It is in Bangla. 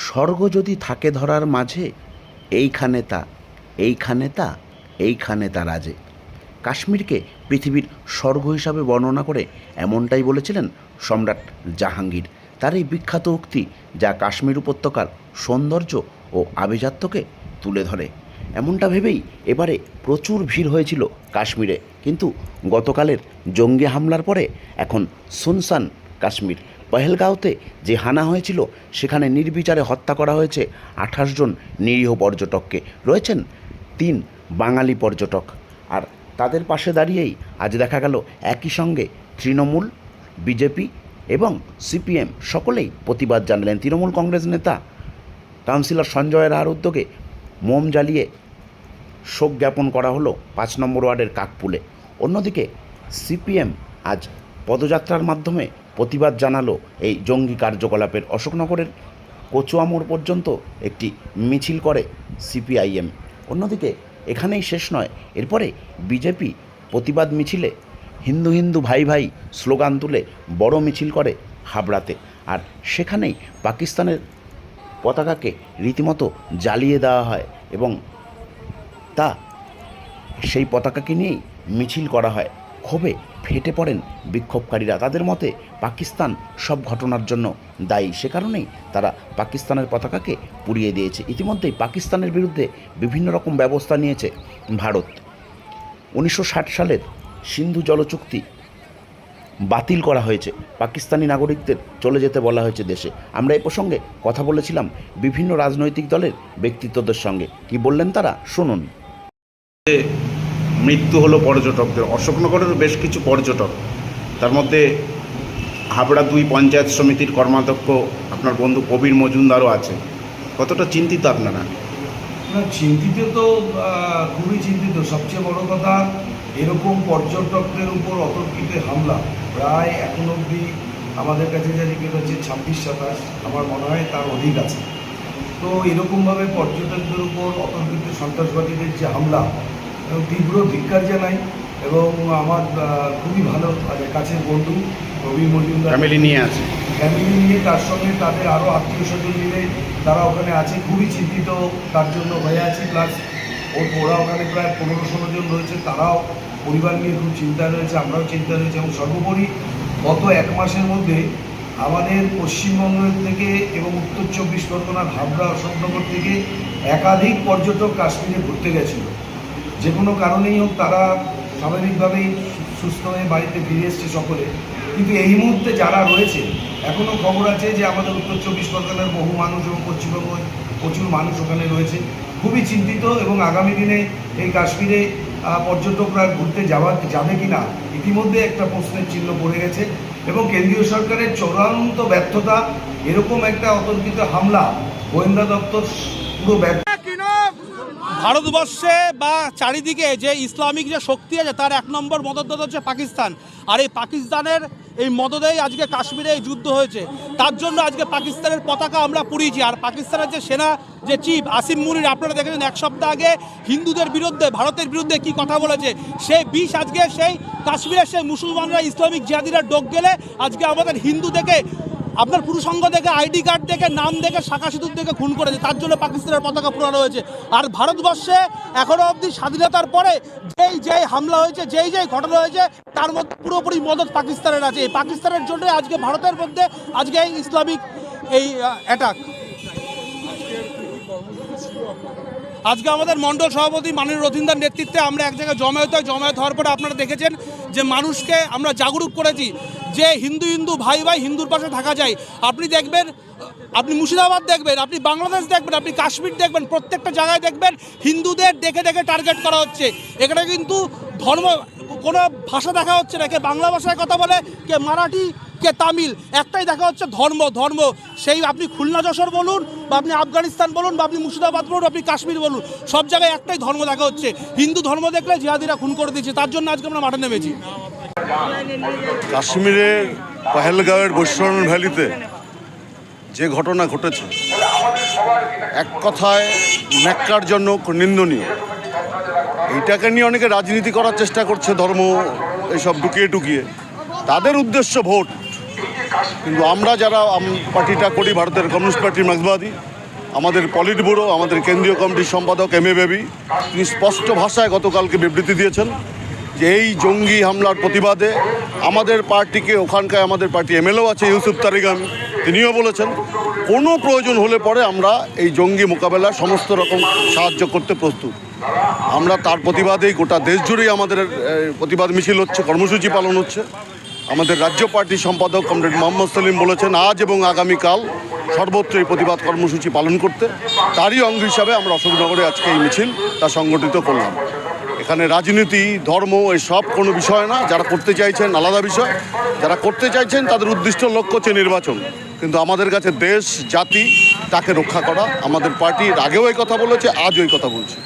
স্বর্গ যদি থাকে ধরার মাঝে, এইখানে তা, এইখানে তা, এইখানে তা রাজে। কাশ্মীরকে পৃথিবীর স্বর্গ হিসাবে বর্ণনা করে এমনটাই বলেছিলেন সম্রাট জাহাঙ্গীর। তার এই বিখ্যাত উক্তি, যা কাশ্মীর উপত্যকার সৌন্দর্য ও আভিজাত্যকে তুলে ধরে। এমনটা ভেবেই এবারে প্রচুর ভিড় হয়েছিল কাশ্মীরে, কিন্তু গতকালের জঙ্গি হামলার পরে এখন সুনসান কাশ্মীর। পহেলগাঁওতে যে হানা হয়েছিল, সেখানে নির্বিচারে হত্যা করা হয়েছে 28 জন নিরীহ পর্যটককে। রয়েছেন 3 বাঙালি পর্যটক। আর তাদের পাশে দাঁড়িয়েই আজ দেখা গেল একই সঙ্গে তৃণমূল, বিজেপি এবং সিপিএম সকলেই প্রতিবাদ জানালেন। তৃণমূল কংগ্রেস নেতা কাউন্সিলর সঞ্জয় রায়ের উদ্যোগে মোম জ্বালিয়ে শোক জ্ঞাপন করা হলো 5 নম্বর ওয়ার্ডের কাকপুলে। অন্যদিকে সিপিএম আজ পদযাত্রার মাধ্যমে প্রতিবাদ জানালো এই জঙ্গি কার্যকলাপের। অশোকনগরের কচুয়া মোড় পর্যন্ত একটি মিছিল করে সিপিআইএম। অন্যদিকে এখানেই শেষ নয়, এরপরে বিজেপি প্রতিবাদ মিছিলে হিন্দু হিন্দু ভাই ভাই স্লোগান তুলে বড় মিছিল করে হাবড়াতে। আর সেখানেই পাকিস্তানের পতাকাকে রীতিমতো জ্বালিয়ে দেওয়া হয় এবং সেই পতাকাকে নিয়েই মিছিল করা হয়। ক্ষোভে ফেটে পড়েন বিক্ষোভকারীরা। তাদের মতে পাকিস্তান সব ঘটনার জন্য দায়ী, সে কারণেই তারা পাকিস্তানের পতাকাকে পুড়িয়ে দিয়েছে। ইতিমধ্যেই পাকিস্তানের বিরুদ্ধে বিভিন্ন রকম ব্যবস্থা নিয়েছে ভারত। 1960 সালের সিন্ধু জলচুক্তি বাতিল করা হয়েছে, পাকিস্তানি নাগরিকদের চলে যেতে বলা হয়েছে দেশে। আমরা এ প্রসঙ্গে কথা বলেছিলাম বিভিন্ন রাজনৈতিক দলের ব্যক্তিত্বদের সঙ্গে। কি বললেন তারা, শুনুন। মৃত্যু হলো পর্যটকদের, অশোকনগরের বেশ কিছু পর্যটক, তার মধ্যে হাবড়া 2 পঞ্চায়েত সমিতির কর্মাধ্যক্ষ আপনার বন্ধু কবির মজুমদারও আছে। কতটা চিন্তিত আপনারা? না, চিন্তিত তো খুবই চিন্তিত। সবচেয়ে বড় কথা, এরকম পর্যটকদের উপর অতর্কিত হামলা প্রায় এখন অবধি আমাদের কাছে যা রিপোর্ট হচ্ছে 26-27, আমার মনে হয় তার অধিক আছে। তো এরকমভাবে পর্যটকদের উপর অতর্কিত সন্ত্রাসবাদীদের যে হামলা, তীব্র ধিক্কার জানাই। এবং আমার খুবই ভালো কাছের বন্ধু কবির মজুমদার ফ্যামিলি নিয়ে আছে, ফ্যামিলি নিয়ে, তার সঙ্গে তাদের আরও আত্মীয় স্বজন মিলে তারা ওখানে আছে। খুবই চিন্তিত তার জন্য হয়ে আছি। প্লাস ওরা ওখানে প্রায় 15-16 জন রয়েছে, তারাও পরিবার নিয়ে খুব চিন্তায় রয়েছে, আমরাও চিন্তায় রয়েছে। এবং সর্বোপরি গত 1 মাসের মধ্যে আমাদের পশ্চিমবঙ্গের থেকে এবং উত্তর 24 পরগনার হাবড়া, অশোকনগর থেকে একাধিক পর্যটক কাশ্মীরে ঘুরতে গেছিল। যে কোনো কারণেই হোক, তারা স্বাভাবিকভাবেই সুস্থ হয়ে বাড়িতে ফিরে এসছে সকলে। কিন্তু এই মুহূর্তে যারা রয়েছে, এখনও খবর আছে যে আমাদের উত্তর 24 পরগনার বহু মানুষ এবং পশ্চিমবঙ্গের প্রচুর মানুষ ওখানে রয়েছে। খুবই চিন্তিত। এবং আগামী দিনে এই কাশ্মীরে পর্যটকরা ঘুরতে যাবে কি না, ইতিমধ্যে একটা প্রশ্নের চিহ্ন পড়ে গেছে। এবং কেন্দ্রীয় সরকারের চূড়ান্ত ব্যর্থতা, এরকম একটা অতর্কিত হামলা, গোয়েন্দা দপ্তর পুরো ব্যর্থ। ভারতবর্ষে বা চারিদিকে যে ইসলামিক যে শক্তি আছে, তার 1 নম্বর মদতদাতা হচ্ছে পাকিস্তান। আর এই পাকিস্তানের এই মদতেই আজকে কাশ্মীরে এই যুদ্ধ হয়েছে। তার জন্য আজকে পাকিস্তানের পতাকা আমরা পুড়িয়েছি। আর পাকিস্তানের যে সেনা যে চিফ আসিম মুনির, আপনারা দেখেছেন 1 সপ্তাহ আগে হিন্দুদের বিরুদ্ধে, ভারতের বিরুদ্ধে কি কথা বলেছে। সেই বিষ আজকে সেই কাশ্মীরের সেই মুসলমানরা, ইসলামিক জিহাদিরা ডোক গেলে আজকে আমাদের হিন্দু দেখে, আপনার পুরুষাঙ্গ দেখে, আইডি কার্ড দেখে, নাম দেখে, শাখা সিঁদুর দেখে খুন করেছে। তার জন্য পাকিস্তানের পতাকা পুরানো হয়েছে। আর ভারতবর্ষে এখনও অবধি স্বাধীনতার পরে যেই হামলা হয়েছে, যেই ঘটনা হয়েছে, তার মধ্যে পুরোপুরি মদত পাকিস্তানের আছে। এই পাকিস্তানের জন্য আজকে ভারতের মধ্যে আজকে এই ইসলামিক এই অ্যাটাক। আজকে আমাদের মণ্ডল সভাপতি মাননীয় রথীন্দার নেতৃত্বে আমরা এক জায়গায় জমায়েত হওয়ার পরে আপনারা দেখেছেন যে মানুষকে আমরা জাগরুক করেছি যে হিন্দু হিন্দু ভাই ভাই, হিন্দুর পাশে থাকা যায়। আপনি দেখবেন, আপনি মুর্শিদাবাদ দেখবেন, আপনি বাংলাদেশ দেখবেন, আপনি কাশ্মীর দেখবেন, প্রত্যেকটা জায়গায় দেখবেন হিন্দুদের দেখে টার্গেট করা হচ্ছে। এখানে কিন্তু ধর্ম, কোনো ভাষা দেখা হচ্ছে না। কে বাংলা ভাষায় কথা বলে, কে মারাঠি, কে তামিল, একটাই দেখা হচ্ছে ধর্ম। সেই আপনি খুলনা যশোর বলুন, বা আপনি আফগানিস্তান বলুন, বা আপনি মুর্শিদাবাদ বলুন, আপনি কাশ্মীর বলুন, সব জায়গায় একটাই ধর্ম দেখা হচ্ছে। হিন্দু ধর্ম দেখলে জিহাদিরা খুন করে দিচ্ছে। তার জন্য আজকে আমরা মাঠে নেমেছি। কাশ্মীরের পহেলগাঁওয়ের বৈষ্ণব ভ্যালিতে যে ঘটনা ঘটেছে, এক কথায় ন্যাক্কারজনক, নিন্দনীয়। এইটাকে নিয়ে অনেকে রাজনীতি করার চেষ্টা করছে, ধর্ম এইসব টুকিয়ে। তাদের উদ্দেশ্য ভোট। কিন্তু আমরা যারা পার্টিটা করি, ভারতের কমিউনিস্ট পার্টির মার্ক্সবাদী, আমাদের পলিট ব্যুরো, আমাদের কেন্দ্রীয় কমিটির সম্পাদক এম এ বেবি, তিনি স্পষ্ট ভাষায় গতকালকে বিবৃতি দিয়েছেন যে এই জঙ্গি হামলার প্রতিবাদে আমাদের পার্টিকে, ওখানকার আমাদের পার্টি এমএলএও আছে ইউসুফ তারিগান, তিনিও বলেছেন কোনো প্রয়োজন হলে পরে আমরা এই জঙ্গি মোকাবেলার সমস্ত রকম সাহায্য করতে প্রস্তুত। আমরা তার প্রতিবাদেই গোটা দেশ জুড়েই আমাদের প্রতিবাদ মিছিল হচ্ছে, কর্মসূচি পালন হচ্ছে। আমাদের রাজ্য পার্টির সম্পাদক কমরেড মোহাম্মদ সেলিম বলেছেন আজ এবং আগামীকাল সর্বত্র এই প্রতিবাদ কর্মসূচি পালন করতে। তারই অঙ্গ হিসাবে আমরা অশোকনগরে আজকে এই মিছিল তা সংগঠিত করলাম। এখানে রাজনীতি, ধর্ম এসব কোনো বিষয় না। যারা করতে চাইছেন আলাদা বিষয়, যারা করতে চাইছেন তাদের উদ্দিষ্ট লক্ষ্য হচ্ছে নির্বাচন। কিন্তু আমাদের কাছে দেশ, জাতি, তাকে রক্ষা করা। আমাদের পার্টির আগেও এই কথা বলেছে, আজও এই কথা বলছে।